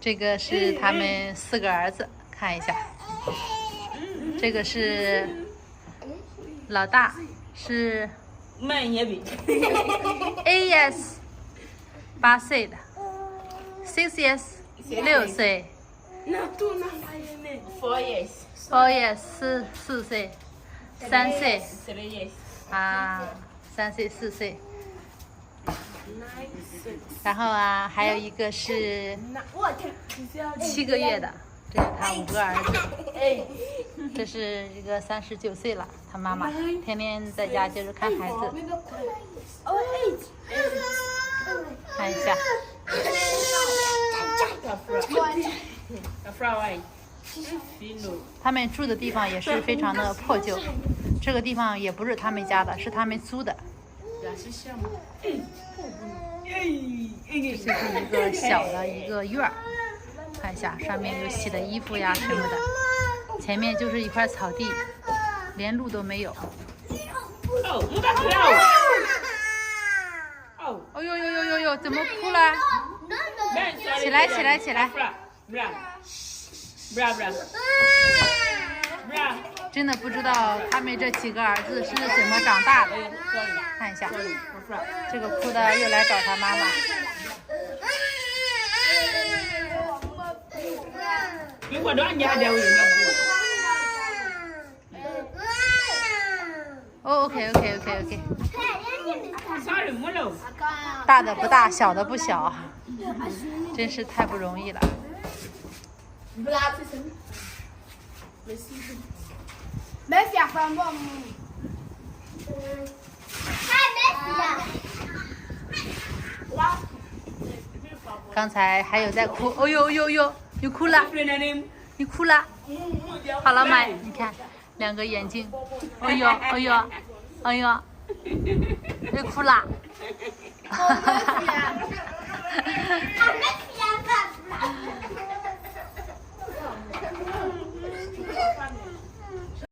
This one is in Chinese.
这个是他们4个儿子，看一下。这个是老大，是 AS 8岁的，6S 6岁，4S 4岁，3岁啊，3岁4岁。然后啊，还有一个是7个月的，这是他5个儿子。这是一个39岁了，他妈妈天天在家就是看孩子。看一下，他们住的地方也是非常的破旧，这个地方也不是他们家的，是他们租的。这是一个小的一个院儿，看一下上面有洗的衣服呀什么的，前面就是一块草地，连路都没有。哦呦呦呦呦呦，怎么哭了？起来起来起来！真的不知道他们这几个儿子是怎么长大的。看一下，这个哭的又来找他妈妈。哦 ，OK。大的不大，小的不小，真是太不容易了。刚才还有在哭，哦呦呦呦，你哭了，你哭了，好了吗？你看2个眼睛，哎呦哎呦哎呦，你哭了。